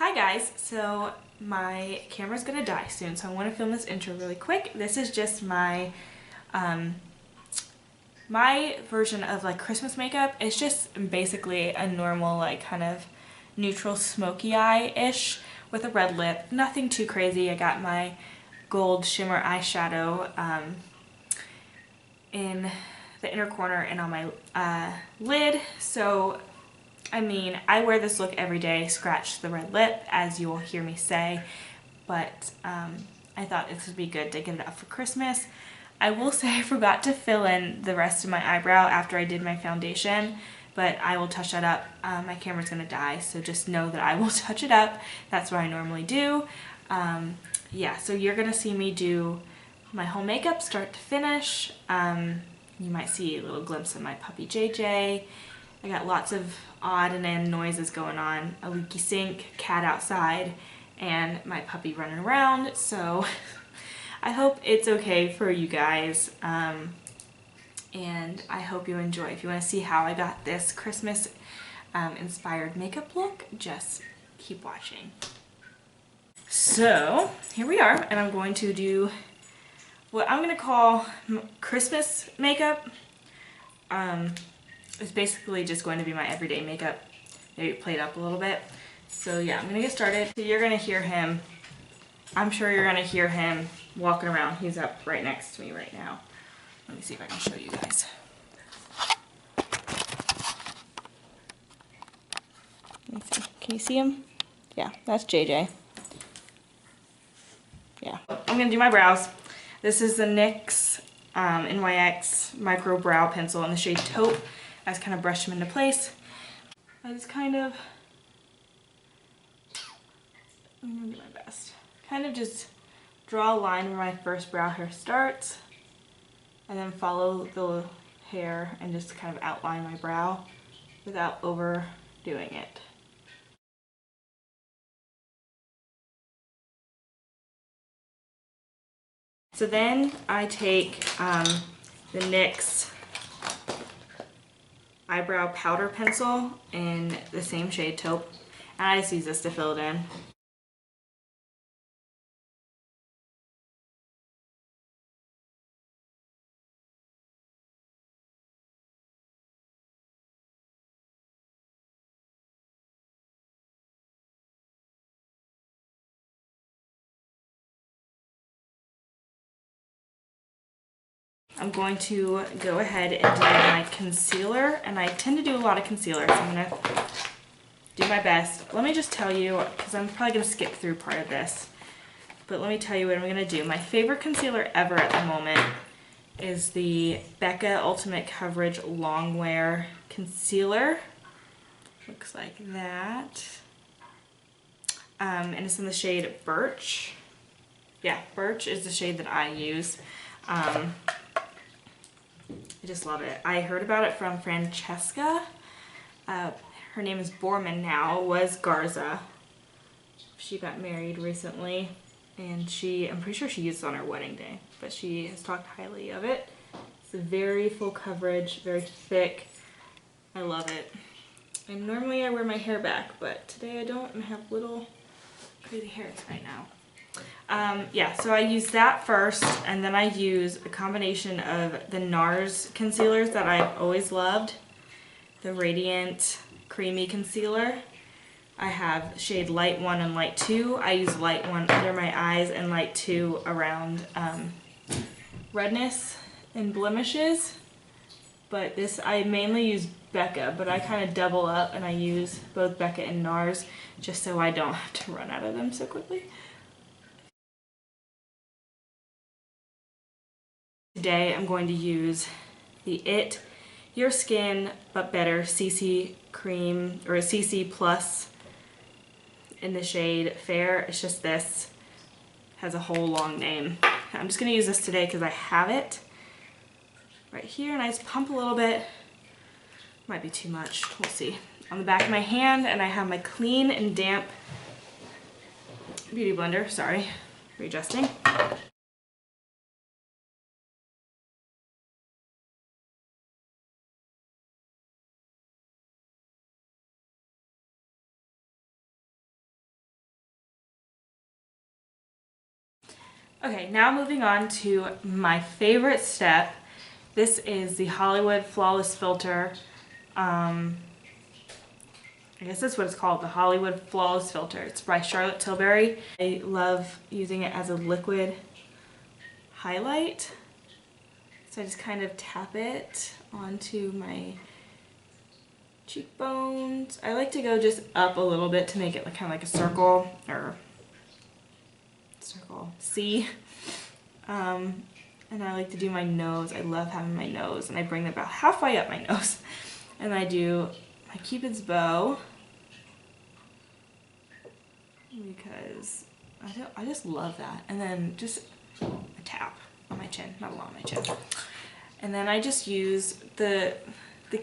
Hi guys, so my camera's gonna die soon, so I want to film this intro really quick. This is just my my version of like Christmas makeup. It's just basically a normal like kind of neutral smoky eye-ish with a red lip. Nothing too crazy. I got my gold shimmer eyeshadow in the inner corner and on my lid. So I mean, I wear this look every day, scratch the red lip, as you will hear me say, but I thought this would be good to get it up for Christmas. I will say I forgot to fill in the rest of my eyebrow after I did my foundation, but I will touch that up. My camera's gonna die, so just know that I will touch it up. That's what I normally do. Yeah, so you're gonna see me do my whole makeup start to finish. You might see a little glimpse of my puppy JJ. I got lots of odd and end noises going on. A leaky sink, cat outside, and my puppy running around. So I hope it's okay for you guys. And I hope you enjoy. If you want to see how I got this Christmas inspired makeup look, just keep watching. So here we are, and I'm going to do what I'm going to call Christmas makeup. It's basically just going to be my everyday makeup, maybe played up a little bit. So yeah, I'm gonna get started. So you're gonna hear him, I'm sure you're gonna hear him walking around. He's up right next to me right now. Let me see if I can show you guys. Let me see, can you see him? Yeah, that's JJ. Yeah, I'm gonna do my brows. This is the NYX NYX Micro Brow Pencil in the shade Taupe. I just kind of brushed them into place. I just I'm gonna do my best. Kind of just draw a line where my first brow hair starts, and then follow the hair and just kind of outline my brow without overdoing it. So then I take the NYX eyebrow powder pencil in the same shade Taupe, and I just use this to fill it in. I'm going to go ahead and do my concealer, and I tend to do a lot of concealer, so I'm going to do my best. Let me just tell you, because I'm probably going to skip through part of this, but let me tell you what I'm going to do. My favorite concealer ever at the moment is the Becca Ultimate Coverage Longwear Concealer. Looks like that. And it's in the shade Birch. Yeah, Birch is the shade that I use. I just love it. I heard about it from Francesca. Her name is Borman now, was Garza. She got married recently, and I'm pretty sure she used it on her wedding day, but she has talked highly of it. It's a very full coverage, very thick. I love it. And normally I wear my hair back, but today I don't and have little crazy hairs right now. Yeah, so I use that first, and then I use a combination of the NARS concealers that I've always loved. The Radiant Creamy Concealer. I have shade Light 1 and Light 2. I use Light 1 under my eyes and Light 2 around redness and blemishes. But this, I mainly use Becca, but I kind of double up and I use both Becca and NARS just so I don't have to run out of them so quickly. Today I'm going to use the IT Your Skin But Better CC Cream, or a CC Plus in the shade Fair. It's just this. Has a whole long name. I'm just going to use this today because I have it right here, and I just pump a little bit. Might be too much. We'll see. On the back of my hand, and I have my clean and damp beauty blender. Sorry, readjusting. Okay, now moving on to my favorite step. This is the Hollywood Flawless Filter. I guess that's what it's called, the Hollywood Flawless Filter. It's by Charlotte Tilbury. I love using it as a liquid highlight. So I just kind of tap it onto my cheekbones. I like to go just up a little bit to make it kind of like a circle, or circle C. And I like to do my nose. I love having my nose, and I bring it about halfway up my nose. And I do my Cupid's bow because I just love that. And then just a tap on my chin, not a lot on my chin. And then I just use the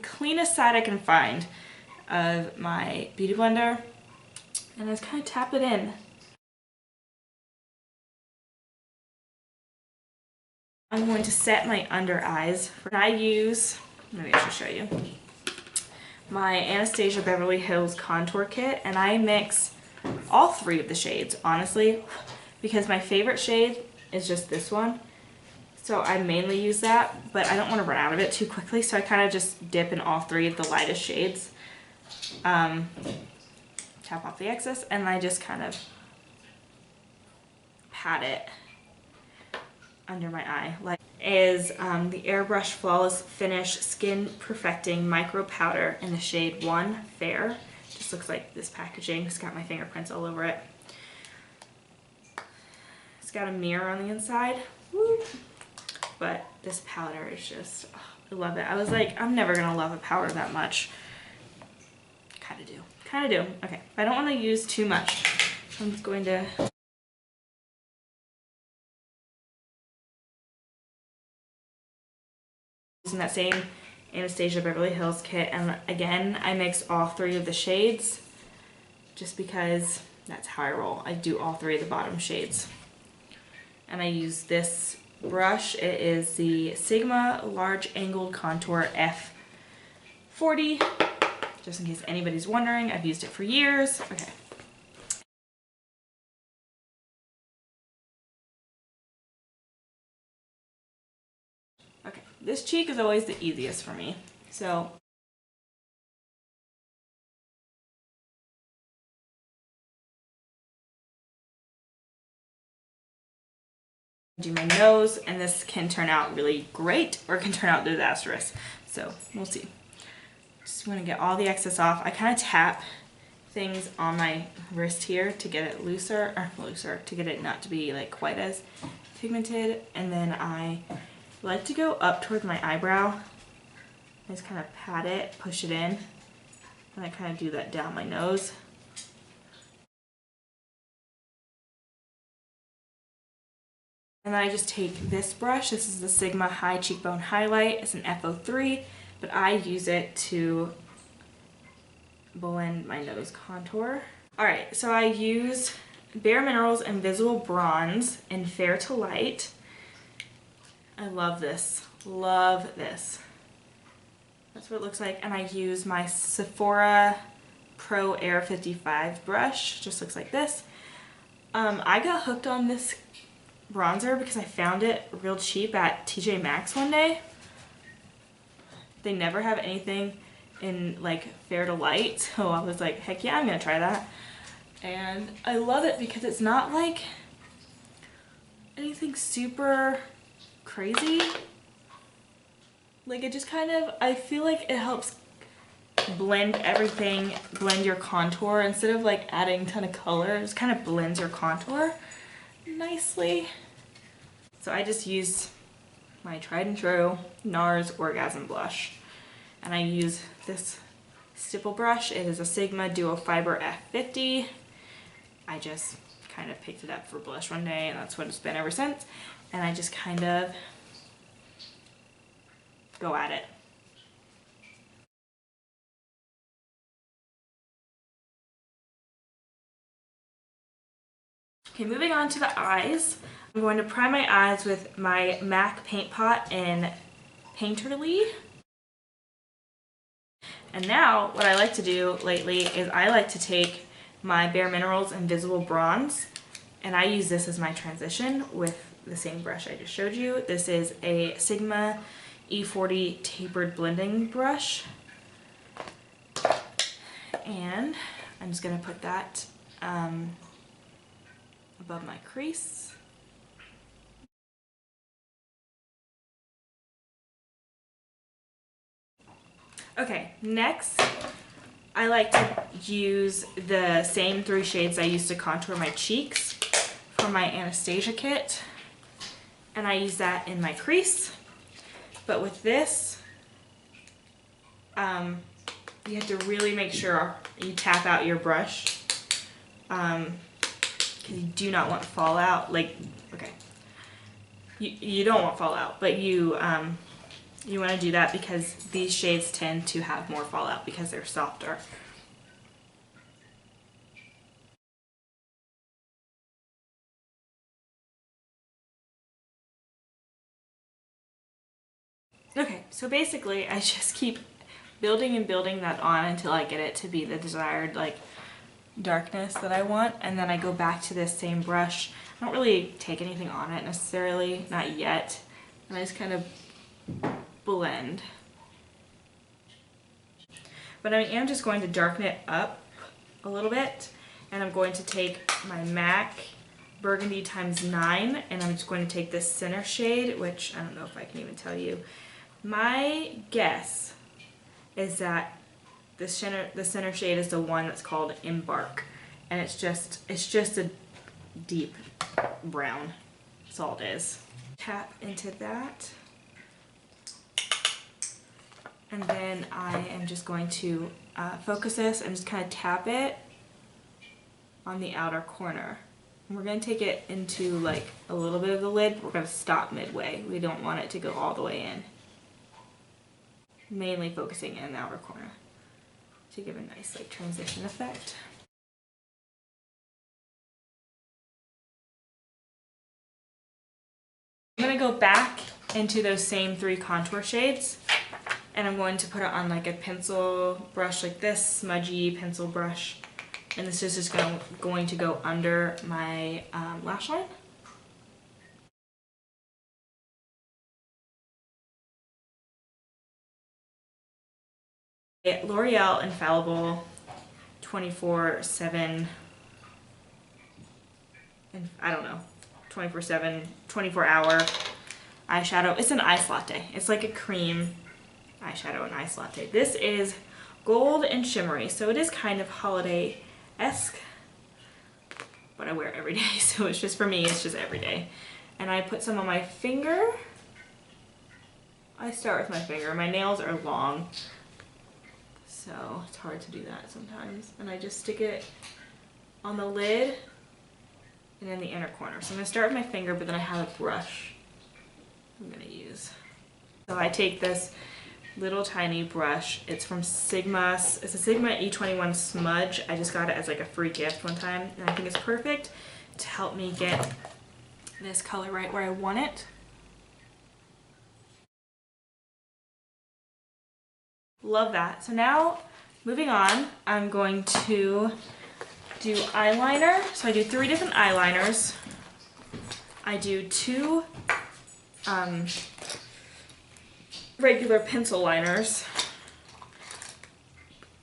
cleanest side I can find of my Beauty Blender, and I just kind of tap it in. I'm going to set my under eyes. I use, maybe I should show you, my Anastasia Beverly Hills contour kit, and I mix all three of the shades, honestly, because my favorite shade is just this one. So I mainly use that, but I don't want to run out of it too quickly, so I kind of just dip in all three of the lightest shades. Tap off the excess, and I just kind of pat it under my eye. Like is the Airbrush Flawless Finish Skin Perfecting Micro Powder in the shade 1 Fair. Just looks like this packaging. It's got my fingerprints all over it. It's got a mirror on the inside. Woo. But this powder is just, oh, I love it. I was like, I'm never gonna love a powder that much. Kind of do. Okay, I don't want to use too much. I'm just going to using that same Anastasia Beverly Hills kit, and again I mix all three of the shades just because that's how I roll. I do all three of the bottom shades, and I use this brush. It is the Sigma Large Angled Contour F40, just in case anybody's wondering. I've used it for years. Okay. Okay, this cheek is always the easiest for me. So do my nose, and this can turn out really great or it can turn out disastrous. So we'll see. Just want to get all the excess off. I kind of tap things on my wrist here to get it looser, to get it not to be like quite as pigmented. And then I like to go up toward my eyebrow. I just kind of pat it, push it in, and I kind of do that down my nose. And then I just take this brush. This is the Sigma High Cheekbone Highlight. It's an F03, but I use it to blend my nose contour. Alright, so I use Bare Minerals Invisible Bronze in Fair to Light. I love this. Love this. That's what it looks like. And I use my Sephora Pro Air 55 brush. Just looks like this. I got hooked on this bronzer because I found it real cheap at TJ Maxx one day. They never have anything in like Fair to Light, so I was like, heck yeah, I'm gonna try that. And I love it because it's not like anything super crazy. Like it just kind of, I feel like it helps blend everything, blend your contour instead of like adding a ton of color. It just kind of blends your contour nicely. So I just use my tried and true NARS Orgasm Blush, and I use this stipple brush. It is a Sigma Duo Fiber F50. I just kind of picked it up for blush one day, and that's what it's been ever since. And I just kind of go at it. Okay, moving on to the eyes. I'm going to prime my eyes with my MAC Paint Pot in Painterly. And now what I like to do lately is I like to take my Bare Minerals Invisible Bronze, and I use this as my transition with the same brush I just showed you. This is a Sigma E40 tapered blending brush. And I'm just gonna put that above my crease. Okay, next I like to use the same 3 shades I used to contour my cheeks from my Anastasia kit, and I use that in my crease. But with this, you have to really make sure you tap out your brush, because you do not want fallout. Like, okay, you don't want fallout, but you want to do that because these shades tend to have more fallout because they're softer. Okay, so basically I just keep building and building that on until I get it to be the desired like darkness that I want, and then I go back to this same brush. I don't really take anything on it necessarily, not yet, and I just kind of blend. But I am just going to darken it up a little bit, and I'm going to take my MAC Burgundy ×9, and I'm just going to take this center shade, which I don't know if I can even tell you. My guess is that the center shade is the one that's called Embark, and it's just a deep brown. That's all it is. Tap into that, and then I am just going to focus this and just kind of tap it on the outer corner. And we're going to take it into like a little bit of the lid. We're going to stop midway. We don't want it to go all the way in. Mainly focusing in the outer corner to give a nice like transition effect. I'm going to go back into those same 3 contour shades, and I'm going to put it on like a pencil brush like this, smudgy pencil brush, and this is just going to go under my lash line. L'Oreal Infallible 24/7, and I don't know, 24/7, 24-hour eyeshadow. It's an ice latte. It's like a cream eyeshadow and ice latte. This is gold and shimmery, so it is kind of holiday-esque, but I wear it every day, so it's just, for me, it's just every day. And I put some on my finger. I start with my finger. My nails are long, so it's hard to do that sometimes. And I just stick it on the lid and in the inner corner. So I'm going to start with my finger, but then I have a brush I'm going to use. So I take this little tiny brush. It's from Sigma. It's a Sigma E21 smudge. I just got it as like a free gift one time, and I think it's perfect to help me get this color right where I want it. Love that. So now, moving on, I'm going to do eyeliner. So I do 3 different eyeliners. I do 2 regular pencil liners,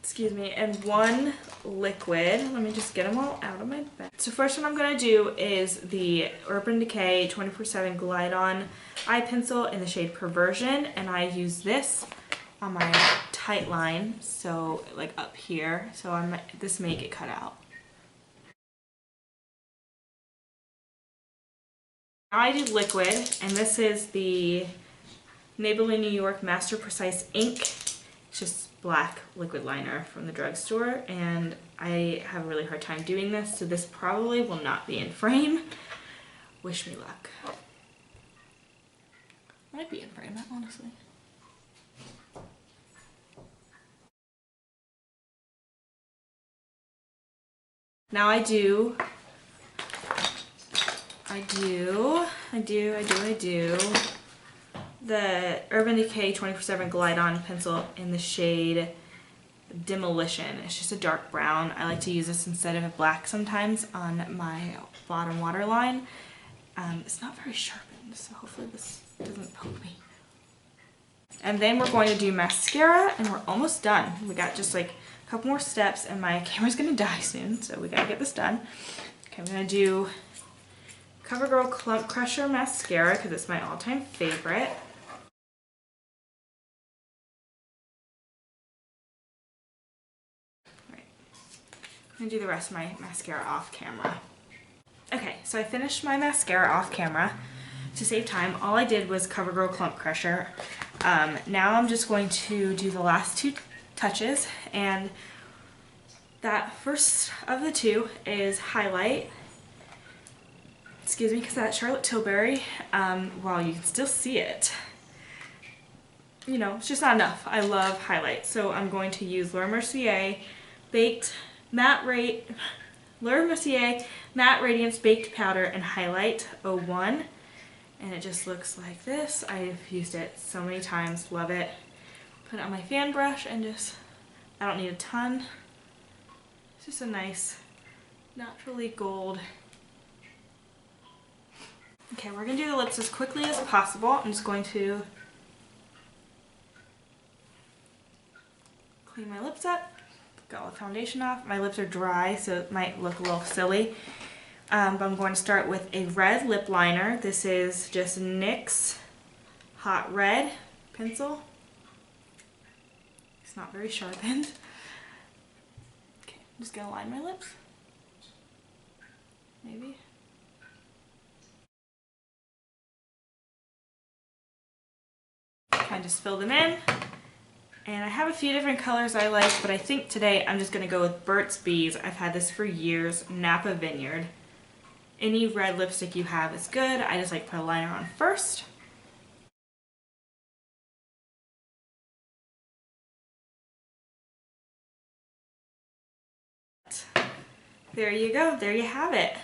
excuse me, and 1 liquid. Let me just get them all out of my bag. So first one I'm going to do is the Urban Decay 24/7 Glide On eye pencil in the shade Perversion, and I use this on my tight line, so like up here, so this may get cut out. Now I do liquid, and this is the Maybelline New York Master Precise Ink. It's just black liquid liner from the drugstore, and I have a really hard time doing this, so this probably will not be in frame. Wish me luck. Might be in frame, honestly. Now I do the Urban Decay 24/7 Glide On pencil in the shade Demolition. It's just a dark brown. I like to use this instead of a black sometimes on my bottom waterline. It's not very sharpened, so hopefully this doesn't poke me. And then we're going to do mascara, and we're almost done. We got just like a couple more steps, and my camera's gonna die soon, so we gotta get this done. Okay, I'm gonna do CoverGirl Clump Crusher Mascara because it's my all-time favorite. Right. I'm gonna do the rest of my mascara off camera. Okay, so I finished my mascara off camera. To save time, all I did was CoverGirl Clump Crusher. Now I'm just going to do the last two touches, and that first of the two is highlight. Excuse me, because that Charlotte Tilbury, well, you can still see it. You know, it's just not enough. I love highlight, so I'm going to use Laura Mercier Matte Radiance Baked Powder and Highlight 01. And it just looks like this. I've used it so many times, love it. Put it on my fan brush and just, I don't need a ton. It's just a nice, naturally gold. Okay, we're gonna do the lips as quickly as possible. I'm just going to clean my lips up, got all the foundation off. My lips are dry, so it might look a little silly. But I'm going to start with a red lip liner. This is just NYX Hot Red pencil. It's not very sharpened. Okay, I'm just going to line my lips. Maybe. Kind of just fill them in. And I have a few different colors I like, but I think today I'm just going to go with Burt's Bees. I've had this for years, Napa Vineyard. Any red lipstick you have is good. I just like to put a liner on first. There you go. There you have it.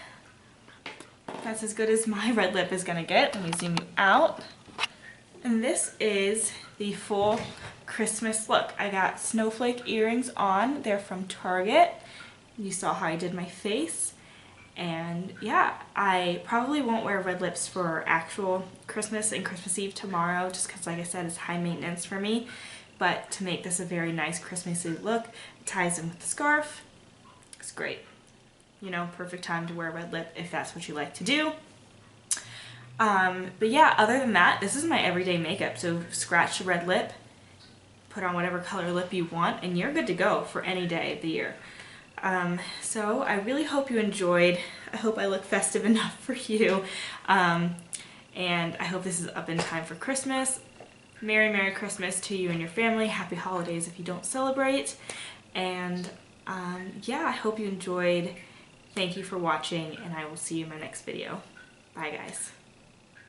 That's as good as my red lip is gonna get. Let me zoom you out. And this is the full Christmas look. I got snowflake earrings on. They're from Target. You saw how I did my face. And yeah, I probably won't wear red lips for actual Christmas and Christmas Eve tomorrow, just because, like I said, it's high maintenance for me. But to make this a very nice Christmassy look, it ties in with the scarf. It's great. You know, perfect time to wear a red lip if that's what you like to do. But yeah, other than that, this is my everyday makeup. So scratch the red lip, put on whatever color lip you want, and you're good to go for any day of the year. So I really hope you enjoyed. I hope I look festive enough for you. And I hope this is up in time for Christmas. Merry Christmas to you and your family. Happy holidays if you don't celebrate. And yeah, I hope you enjoyed. Thank you for watching, and I will see you in my next video. Bye guys.